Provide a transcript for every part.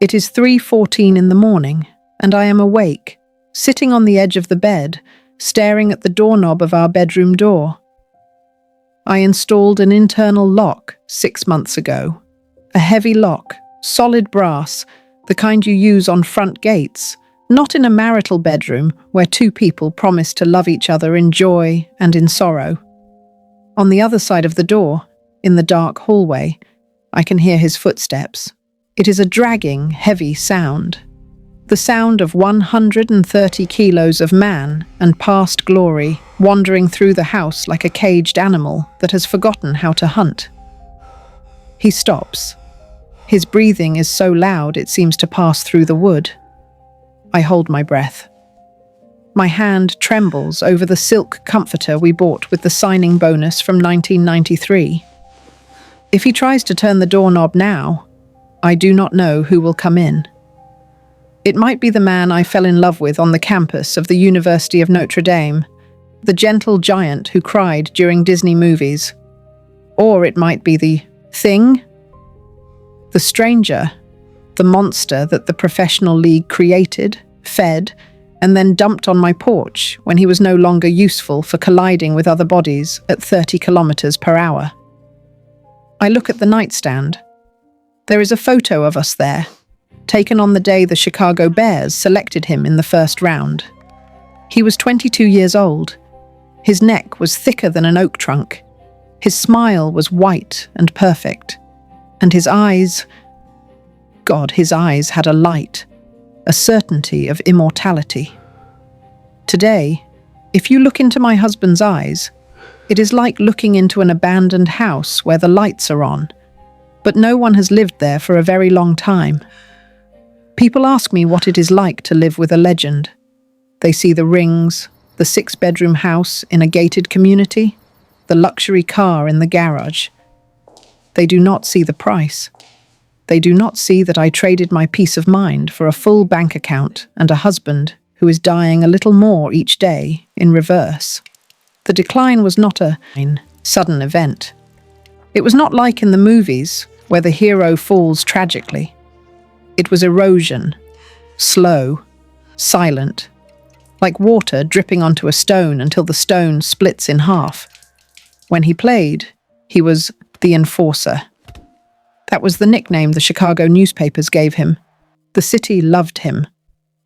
It is 3:14 in the morning, and I am awake, sitting on the edge of the bed, staring at the doorknob of our bedroom door. I installed an internal lock 6 months ago. A heavy lock, solid brass, the kind you use on front gates, not in a marital bedroom where two people promise to love each other in joy and in sorrow. On the other side of the door, in the dark hallway, I can hear his footsteps. It is a dragging, heavy sound. The sound of 130 kilos of man and past glory wandering through the house like a caged animal that has forgotten how to hunt. He stops. His breathing is so loud it seems to pass through the wood. I hold my breath. My hand trembles over the silk comforter we bought with the signing bonus from 1993. If he tries to turn the doorknob now, I do not know who will come in. It might be the man I fell in love with on the campus of the University of Notre Dame, the gentle giant who cried during Disney movies. Or it might be the thing, the stranger, the monster that the professional league created, fed, and then dumped on my porch when he was no longer useful for colliding with other bodies at 30 kilometers per hour. I look at the nightstand. There is a photo of us there, taken on the day the Chicago Bears selected him in the first round. He was 22 years old. His neck was thicker than an oak trunk. His smile was white and perfect. And his eyes... God, his eyes had a light, a certainty of immortality. Today, if you look into my husband's eyes, it is like looking into an abandoned house where the lights are on, but no one has lived there for a very long time. People ask me what it is like to live with a legend. They see the rings, the 6-bedroom house in a gated community, the luxury car in the garage. They do not see the price. They do not see that I traded my peace of mind for a full bank account and a husband who is dying a little more each day in reverse. The decline was not a sudden event. It was not like in the movies where the hero falls tragically. It was erosion, slow, silent, like water dripping onto a stone until the stone splits in half. When he played, he was the enforcer. That was the nickname the Chicago newspapers gave him. The city loved him.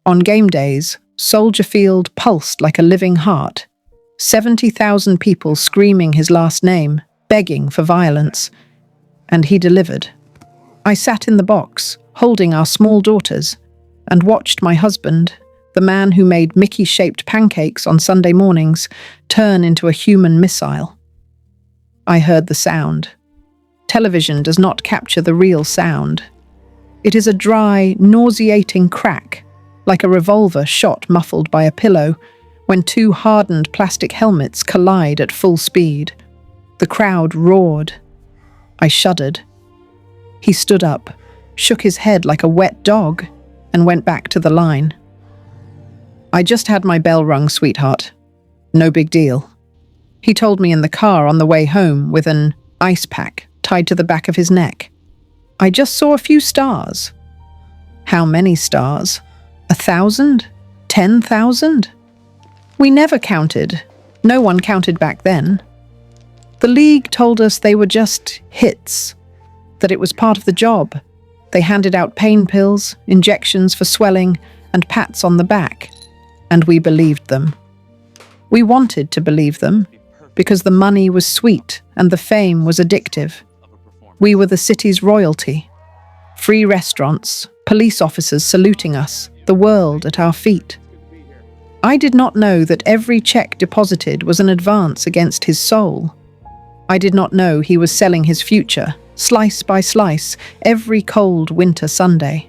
On game days, Soldier Field pulsed like a living heart. 70,000 people screaming his last name, begging for violence. And he delivered. I sat in the box, holding our small daughters, and watched my husband, the man who made Mickey-shaped pancakes on Sunday mornings, turn into a human missile. I heard the sound. Television does not capture the real sound. It is a dry, nauseating crack, like a revolver shot muffled by a pillow, when two hardened plastic helmets collide at full speed. The crowd roared. I shuddered. He stood up, shook his head like a wet dog, and went back to the line. "I just had my bell rung, sweetheart. No big deal." He told me in the car on the way home with an ice pack tied to the back of his neck. "I just saw a few stars." How many stars? 1,000? 10,000? We never counted. No one counted back then. The league told us they were just hits, that it was part of the job. They handed out pain pills, injections for swelling, and pats on the back. And we believed them. We wanted to believe them, because the money was sweet and the fame was addictive. We were the city's royalty. Free restaurants, police officers saluting us, the world at our feet. I did not know that every check deposited was an advance against his soul. I did not know he was selling his future, slice by slice, every cold winter Sunday.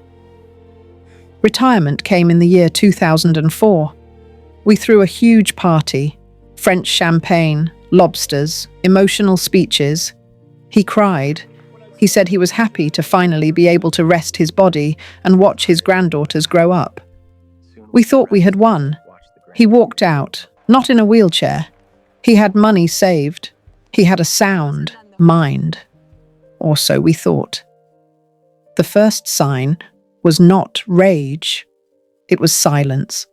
Retirement came in the year 2004. We threw a huge party, French champagne, lobsters, emotional speeches. He cried. He said he was happy to finally be able to rest his body and watch his granddaughters grow up. We thought we had won. He walked out, not in a wheelchair. He had money saved. He had a sound mind. Or so we thought. The first sign was not rage. It was silence.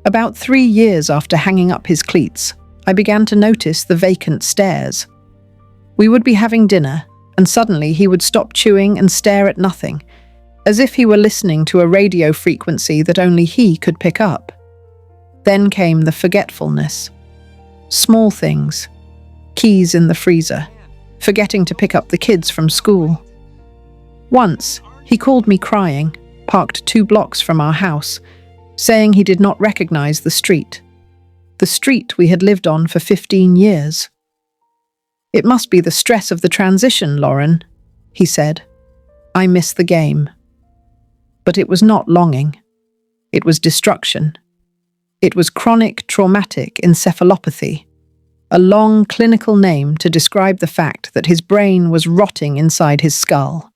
About 3 years after hanging up his cleats, I began to notice the vacant stares. We would be having dinner, and suddenly he would stop chewing and stare at nothing, as if he were listening to a radio frequency that only he could pick up. Then came the forgetfulness. Small things. Keys in the freezer. Forgetting to pick up the kids from school. Once, he called me crying, parked 2 blocks from our house, saying he did not recognize the street we had lived on for 15 years. "It must be the stress of the transition, Lauren," he said. "I miss the game." But it was not longing. It was destruction. It was chronic traumatic encephalopathy, a long clinical name to describe the fact that his brain was rotting inside his skull.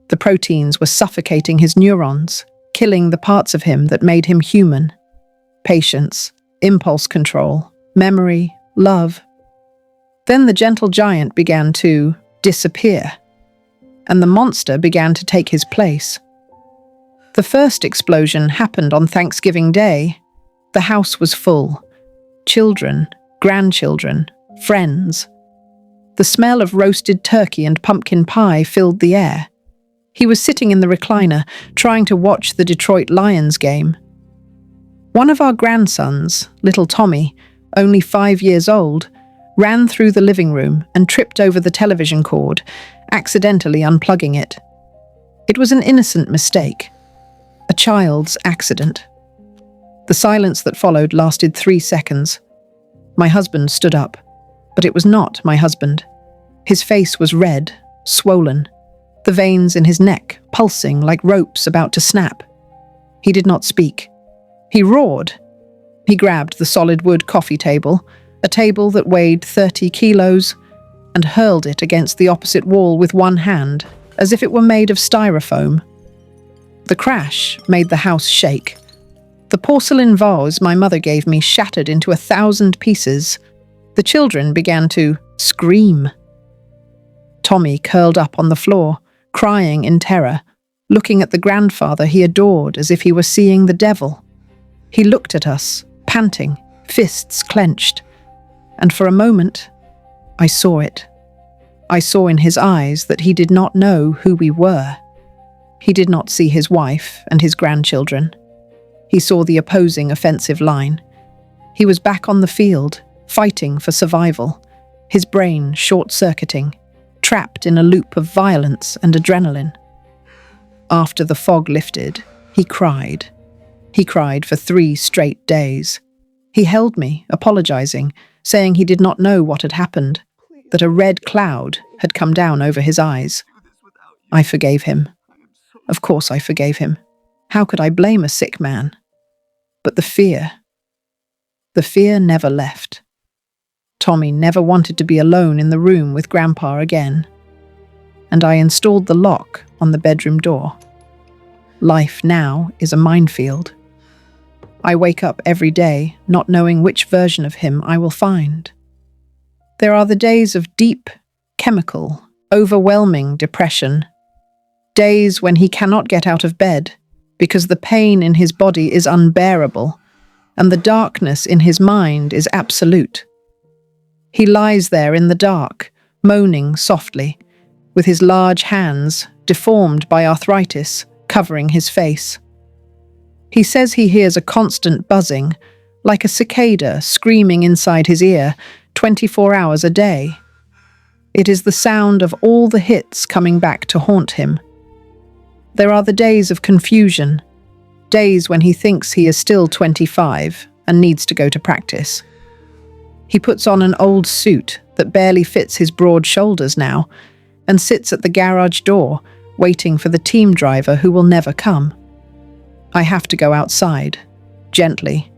The proteins were suffocating his neurons, killing the parts of him that made him human. Patience, impulse control, memory, love. Then the gentle giant began to disappear, and the monster began to take his place. The first explosion happened on Thanksgiving Day. The house was full. Children, grandchildren, friends. The smell of roasted turkey and pumpkin pie filled the air. He was sitting in the recliner, trying to watch the Detroit Lions game. One of our grandsons, little Tommy, only 5 years old, ran through the living room and tripped over the television cord, accidentally unplugging it. It was an innocent mistake, a child's accident. The silence that followed lasted 3 seconds. My husband stood up, but it was not my husband. His face was red, swollen, the veins in his neck pulsing like ropes about to snap. He did not speak. He roared. He grabbed the solid wood coffee table, a table that weighed 30 kilos, and hurled it against the opposite wall with one hand, as if it were made of styrofoam. The crash made the house shake. The porcelain vase my mother gave me shattered into 1,000 pieces. The children began to scream. Tommy curled up on the floor, crying in terror, looking at the grandfather he adored as if he were seeing the devil. He looked at us, panting, fists clenched, and for a moment, I saw it. I saw in his eyes that he did not know who we were. He did not see his wife and his grandchildren. He saw the opposing offensive line. He was back on the field, fighting for survival, his brain short-circuiting, trapped in a loop of violence and adrenaline. After the fog lifted, he cried. He cried for 3 straight days. He held me, apologizing, saying he did not know what had happened, that a red cloud had come down over his eyes. I forgave him. Of course I forgave him. How could I blame a sick man? But the fear never left. Tommy never wanted to be alone in the room with Grandpa again. And I installed the lock on the bedroom door. Life now is a minefield. I wake up every day not knowing which version of him I will find. There are the days of deep, chemical, overwhelming depression. Days when he cannot get out of bed because the pain in his body is unbearable and the darkness in his mind is absolute. He lies there in the dark, moaning softly, with his large hands, deformed by arthritis, covering his face. He says he hears a constant buzzing, like a cicada screaming inside his ear, 24 hours a day. It is the sound of all the hits coming back to haunt him. There are the days of confusion, days when he thinks he is still 25 and needs to go to practice. He puts on an old suit that barely fits his broad shoulders now and sits at the garage door, waiting for the team driver who will never come. I have to go outside, gently,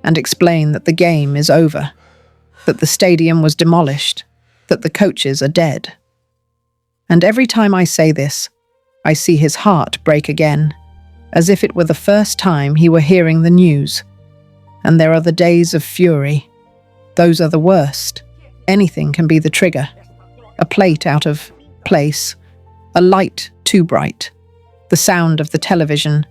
and explain that the game is over, that the stadium was demolished, that the coaches are dead. And every time I say this, I see his heart break again, as if it were the first time he were hearing the news. And there are the days of fury. Those are the worst. Anything can be the trigger. A plate out of place, a light too bright, The sound of the television.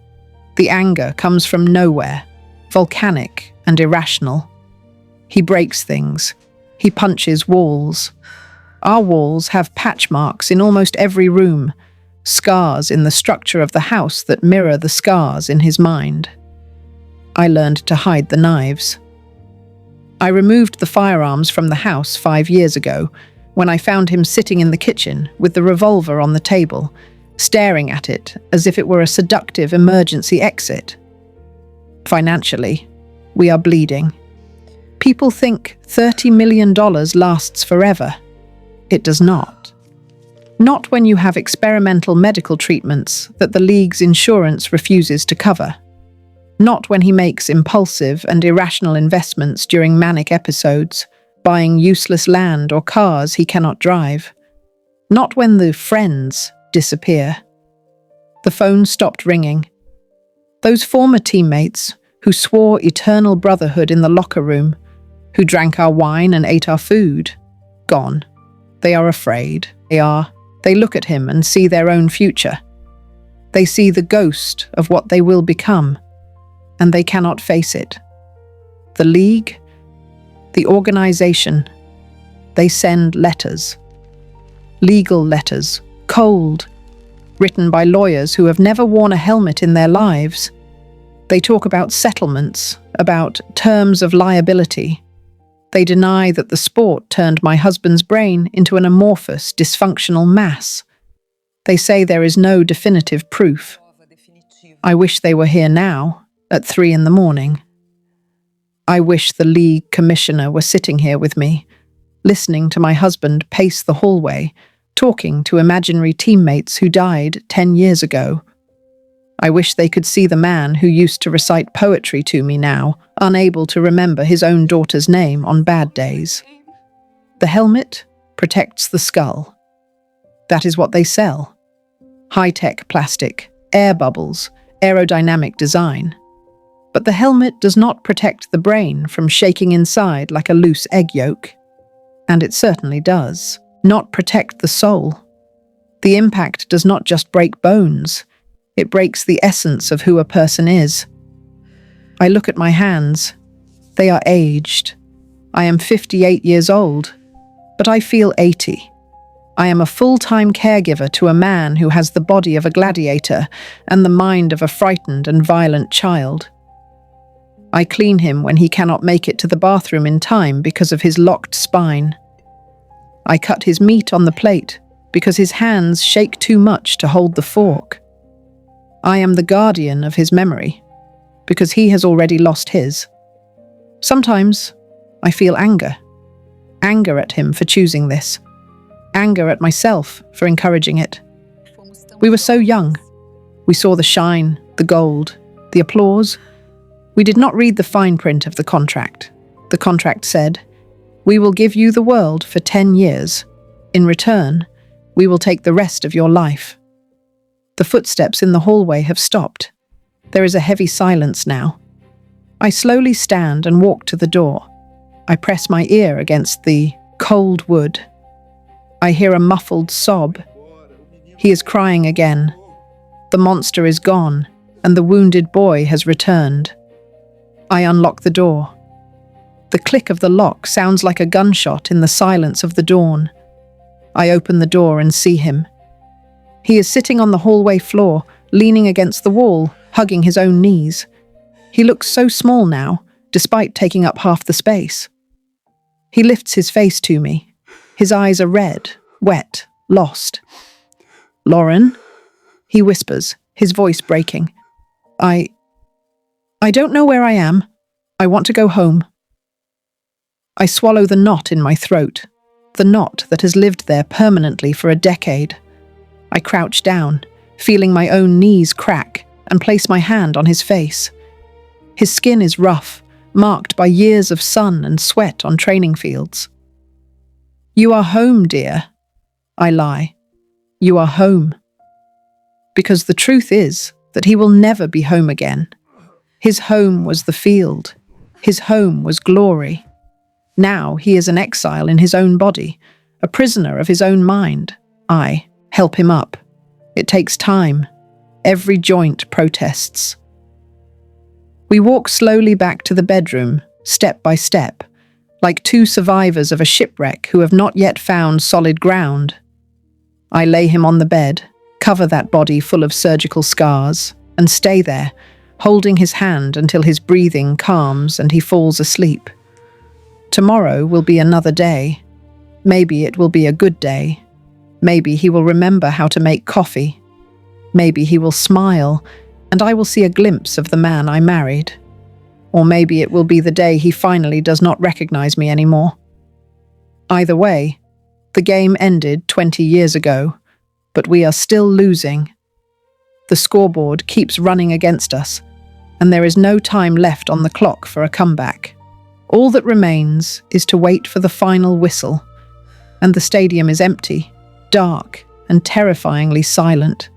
The anger comes from nowhere, volcanic and irrational. He breaks things. He punches walls. Our walls have patch marks in almost every room, scars in the structure of the house that mirror the scars in his mind. I learned to hide the knives. I removed the firearms from the house 5 years ago, when I found him sitting in the kitchen with the revolver on the table, staring at it as if it were a seductive emergency exit. Financially, we are bleeding. People think $30 million lasts forever. It does not. Not when you have experimental medical treatments that the league's insurance refuses to cover. Not when he makes impulsive and irrational investments during manic episodes, buying useless land or cars he cannot drive. Not when the friends disappear. The phone stopped ringing. Those former teammates who swore eternal brotherhood in the locker room, who drank our wine and ate our food, gone. They are afraid. They look at him and see their own future. They see the ghost of what they will become, and they cannot face it. The league, the organization, they send letters. Legal letters, cold, written by lawyers who have never worn a helmet in their lives. They talk about settlements, about terms of liability. They deny that the sport turned my husband's brain into an amorphous, dysfunctional mass. They say there is no definitive proof. I wish they were here now, at 3 a.m. I wish the league commissioner were sitting here with me, listening to my husband pace the hallway, talking to imaginary teammates who died 10 years ago. I wish they could see the man who used to recite poetry to me now, unable to remember his own daughter's name on bad days. The helmet protects the skull. That is what they sell. High-tech plastic, air bubbles, aerodynamic design. But the helmet does not protect the brain from shaking inside like a loose egg yolk. And it certainly does not protect the soul. The impact does not just break bones. It breaks the essence of who a person is. I look at my hands. They are aged. I am 58 years old, but I feel 80. I am a full-time caregiver to a man who has the body of a gladiator and the mind of a frightened and violent child. I clean him when he cannot make it to the bathroom in time because of his locked spine. I cut his meat on the plate because his hands shake too much to hold the fork. I am the guardian of his memory, because he has already lost his. Sometimes I feel anger. Anger at him for choosing this. Anger at myself for encouraging it. We were so young. We saw the shine, the gold, the applause. We did not read the fine print of the contract. The contract said, "We will give you the world for 10 years. In return, we will take the rest of your life." The footsteps in the hallway have stopped. There is a heavy silence now. I slowly stand and walk to the door. I press my ear against the cold wood. I hear a muffled sob. He is crying again. The monster is gone, and the wounded boy has returned. I unlock the door. The click of the lock sounds like a gunshot in the silence of the dawn. I open the door and see him. He is sitting on the hallway floor, leaning against the wall, hugging his own knees. He looks so small now, despite taking up half the space. He lifts his face to me. His eyes are red, wet, lost. "Lauren?" he whispers, his voice breaking. I don't know where I am. I want to go home." I swallow the knot in my throat, the knot that has lived there permanently for a decade. I crouch down, feeling my own knees crack, and place my hand on his face. His skin is rough, marked by years of sun and sweat on training fields. "You are home, dear." I lie. "You are home." Because the truth is that he will never be home again. His home was the field. His home was glory. Now he is an exile in his own body, a prisoner of his own mind. I help him up. It takes time. Every joint protests. We walk slowly back to the bedroom, step by step, like two survivors of a shipwreck who have not yet found solid ground. I lay him on the bed, cover that body full of surgical scars, and stay there, holding his hand until his breathing calms and he falls asleep. Tomorrow will be another day. Maybe it will be a good day. Maybe he will remember how to make coffee. Maybe he will smile, and I will see a glimpse of the man I married. Or maybe it will be the day he finally does not recognize me anymore. Either way, the game ended 20 years ago, but we are still losing. The scoreboard keeps running against us, and there is no time left on the clock for a comeback. All that remains is to wait for the final whistle, and the stadium is empty, dark, and terrifyingly silent.